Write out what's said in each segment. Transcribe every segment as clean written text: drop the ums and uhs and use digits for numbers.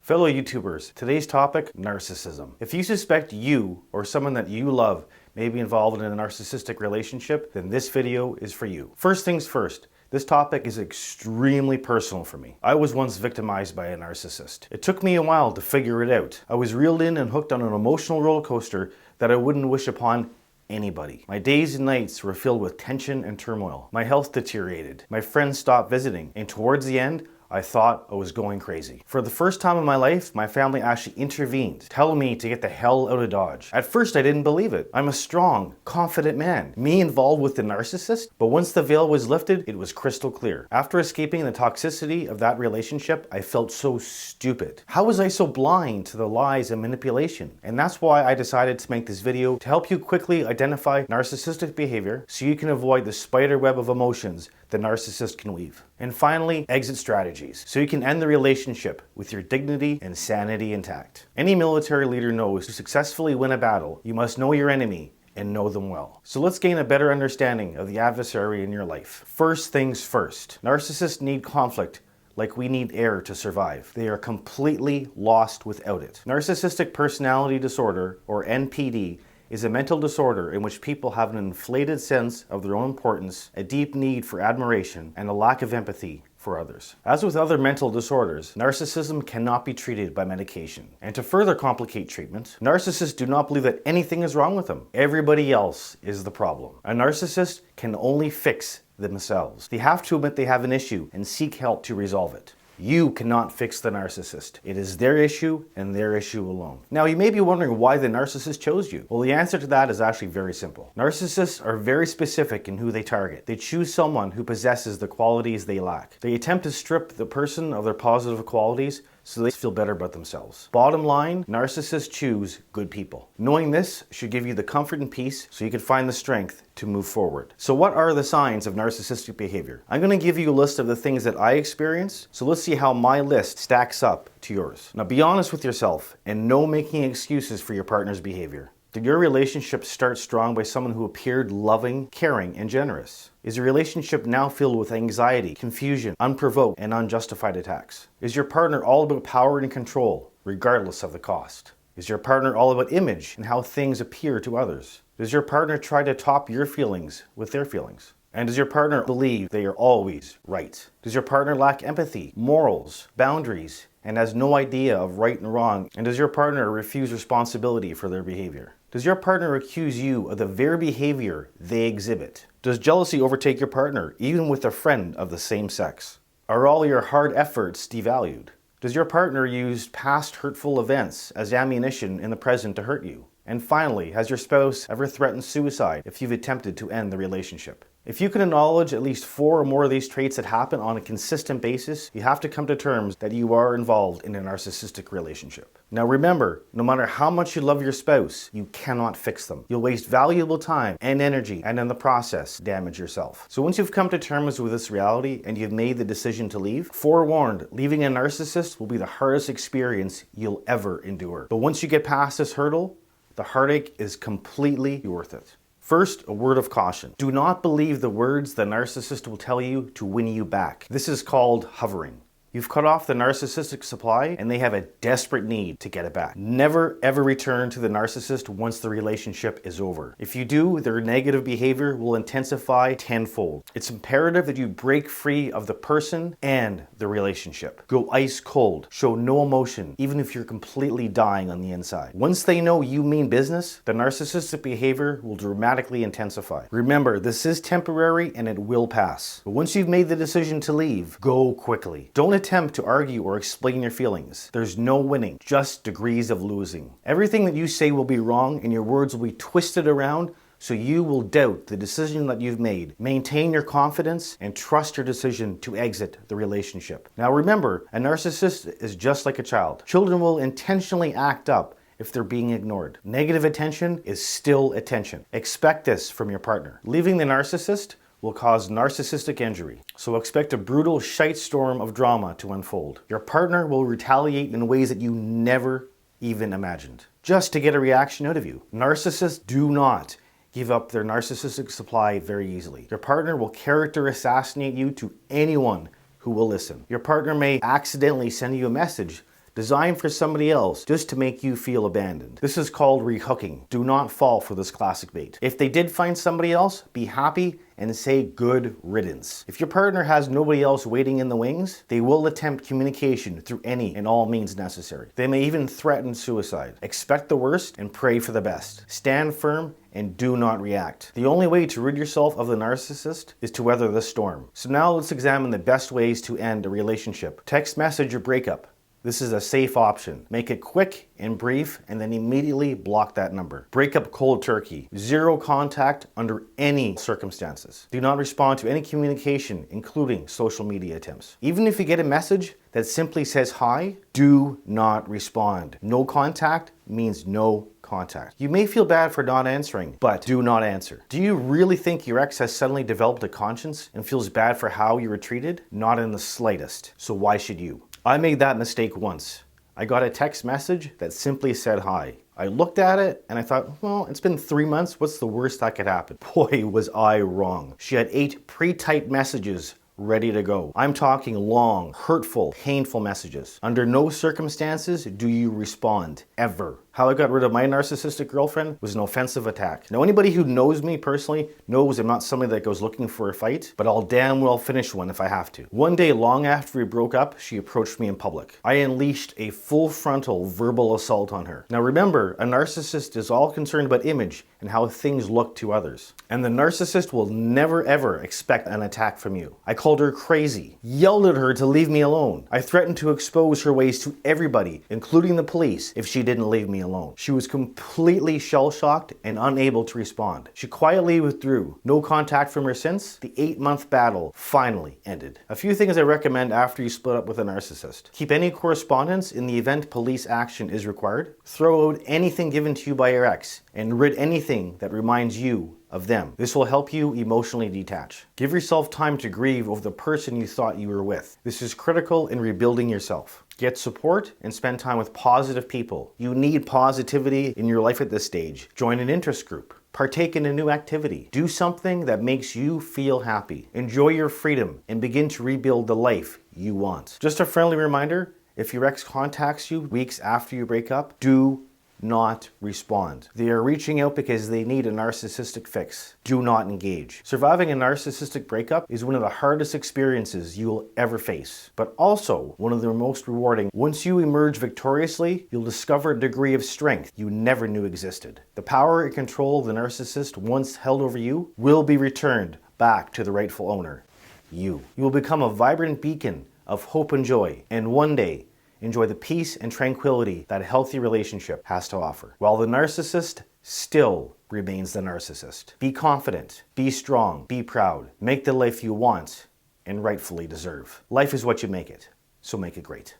Fellow YouTubers, today's topic, narcissism. If you suspect you or someone that you love may be involved in a narcissistic relationship, then this video is for you. First things first, this topic is extremely personal for me. I was once victimized by a narcissist. It took me a while to figure it out. I was reeled in and hooked on an emotional roller coaster that I wouldn't wish upon anybody. My days and nights were filled with tension and turmoil. My health deteriorated. My friends stopped visiting. And towards the end, I thought I was going crazy. For the first time in my life, my family actually intervened, telling me to get the hell out of Dodge. At first, I didn't believe it. I'm a strong, confident man. Me involved with the narcissist? But once the veil was lifted, it was crystal clear. After escaping the toxicity of that relationship, I felt so stupid. How was I so blind to the lies and manipulation? And that's why I decided to make this video to help you quickly identify narcissistic behavior so you can avoid the spider web of emotions the narcissist can weave. And finally, exit strategies, so you can end the relationship with your dignity and sanity intact. Any military leader knows to successfully win a battle, you must know your enemy and know them well. So let's gain a better understanding of the adversary in your life. First things first, narcissists need conflict like we need air to survive. They are completely lost without it. Narcissistic personality disorder, or NPD, is a mental disorder in which people have an inflated sense of their own importance, a deep need for admiration, and a lack of empathy for others. As with other mental disorders, narcissism cannot be treated by medication. And to further complicate treatment, narcissists do not believe that anything is wrong with them. Everybody else is the problem. A narcissist can only fix themselves. They have to admit they have an issue and seek help to resolve it. You cannot fix the narcissist. It is their issue and their issue alone. Now, you may be wondering why the narcissist chose you. Well, the answer to that is actually very simple. Narcissists are very specific in who they target. They choose someone who possesses the qualities they lack. They attempt to strip the person of their positive qualities so they feel better about themselves. Bottom line, narcissists choose good people. Knowing this should give you the comfort and peace so you can find the strength to move forward. So what are the signs of narcissistic behavior? I'm going to give you a list of the things that I experienced, so let's see how my list stacks up to yours. Now be honest with yourself and no making excuses for your partner's behavior. Did your relationship start strong by someone who appeared loving, caring, and generous? Is your relationship now filled with anxiety, confusion, unprovoked, and unjustified attacks? Is your partner all about power and control, regardless of the cost? Is your partner all about image and how things appear to others? Does your partner try to top your feelings with their feelings? And does your partner believe they are always right? Does your partner lack empathy, morals, boundaries, and has no idea of right and wrong? And does your partner refuse responsibility for their behavior? Does your partner accuse you of the very behavior they exhibit? Does jealousy overtake your partner, even with a friend of the same sex? Are all your hard efforts devalued? Does your partner use past hurtful events as ammunition in the present to hurt you? And finally, has your spouse ever threatened suicide if you've attempted to end the relationship? If you can acknowledge at least 4 or more of these traits that happen on a consistent basis, you have to come to terms that you are involved in a narcissistic relationship. Now remember, no matter how much you love your spouse, you cannot fix them. You'll waste valuable time and energy, and in the process, damage yourself. So once you've come to terms with this reality and you've made the decision to leave, forewarned, leaving a narcissist will be the hardest experience you'll ever endure. But once you get past this hurdle, the heartache is completely worth it. First, a word of caution. Do not believe the words the narcissist will tell you to win you back. This is called hovering. You've cut off the narcissistic supply and they have a desperate need to get it back. Never ever return to the narcissist once the relationship is over. If you do, their negative behavior will intensify tenfold. It's imperative that you break free of the person and the relationship. Go ice cold. Show no emotion, even if you're completely dying on the inside. Once they know you mean business, the narcissistic behavior will dramatically intensify. Remember, this is temporary and it will pass. But once you've made the decision to leave, go quickly. Don't attempt to argue or explain your feelings. There's no winning, just degrees of losing. Everything that you say will be wrong and your words will be twisted around so you will doubt the decision that you've made. Maintain your confidence and trust your decision to exit the relationship. Now remember, a narcissist is just like a child. Children will intentionally act up if they're being ignored. Negative attention is still attention. Expect this from your partner. Leaving the narcissist will cause narcissistic injury. So expect a brutal shite storm of drama to unfold. Your partner will retaliate in ways that you never even imagined, just to get a reaction out of you. Narcissists do not give up their narcissistic supply very easily. Your partner will character assassinate you to anyone who will listen. Your partner may accidentally send you a message designed for somebody else just to make you feel abandoned. This is called rehooking. Do not fall for this classic bait. If they did find somebody else, be happy and say good riddance. If your partner has nobody else waiting in the wings, they will attempt communication through any and all means necessary. They may even threaten suicide. Expect the worst and pray for the best. Stand firm and do not react. The only way to rid yourself of the narcissist is to weather the storm. So now let's examine the best ways to end a relationship. Text message or breakup. This is a safe option. Make it quick and brief and then immediately block that number. Break up cold turkey. Zero contact under any circumstances. Do not respond to any communication, including social media attempts. Even if you get a message that simply says hi, do not respond. No contact means no contact. You may feel bad for not answering, but do not answer. Do you really think your ex has suddenly developed a conscience and feels bad for how you were treated? Not in the slightest. So why should you? I made that mistake once. I got a text message that simply said hi. I looked at it and I thought, well, it's been 3 months. What's the worst that could happen? Boy, was I wrong. She had 8 pre-typed messages ready to go. I'm talking long, hurtful, painful messages. Under no circumstances do you respond, ever. How I got rid of my narcissistic girlfriend was an offensive attack. Now, anybody who knows me personally knows I'm not somebody that goes looking for a fight, but I'll damn well finish one if I have to. One day, long after we broke up, she approached me in public. I unleashed a full frontal verbal assault on her. Now remember, a narcissist is all concerned about image and how things look to others. And the narcissist will never ever expect an attack from you. I called her crazy, yelled at her to leave me alone. I threatened to expose her ways to everybody, including the police, if she didn't leave me alone. She was completely shell-shocked and unable to respond. She quietly withdrew. No contact from her since. The 8-month battle finally ended. A few things I recommend after you split up with a narcissist. Keep any correspondence in the event police action is required. Throw out anything given to you by your ex and rid anything that reminds you of them. This will help you emotionally detach. Give yourself time to grieve over the person you thought you were with. This is critical in rebuilding yourself. Get support and spend time with positive people. You need positivity in your life at this stage. Join an interest group. Partake in a new activity. Do something that makes you feel happy. Enjoy your freedom and begin to rebuild the life you want. Just a friendly reminder, if your ex contacts you weeks after you break up, do not respond. They are reaching out because they need a narcissistic fix. Do not engage. Surviving a narcissistic breakup is one of the hardest experiences you will ever face, but also one of the most rewarding. Once you emerge victoriously, you'll discover a degree of strength you never knew existed. The power and control the narcissist once held over you will be returned back to the rightful owner, you. You will become a vibrant beacon of hope and joy, and one day, enjoy the peace and tranquility that a healthy relationship has to offer. While the narcissist still remains the narcissist. Be confident, be strong, be proud. Make the life you want and rightfully deserve. Life is what you make it, so make it great.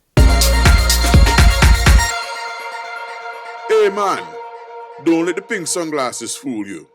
Hey man, don't let the pink sunglasses fool you.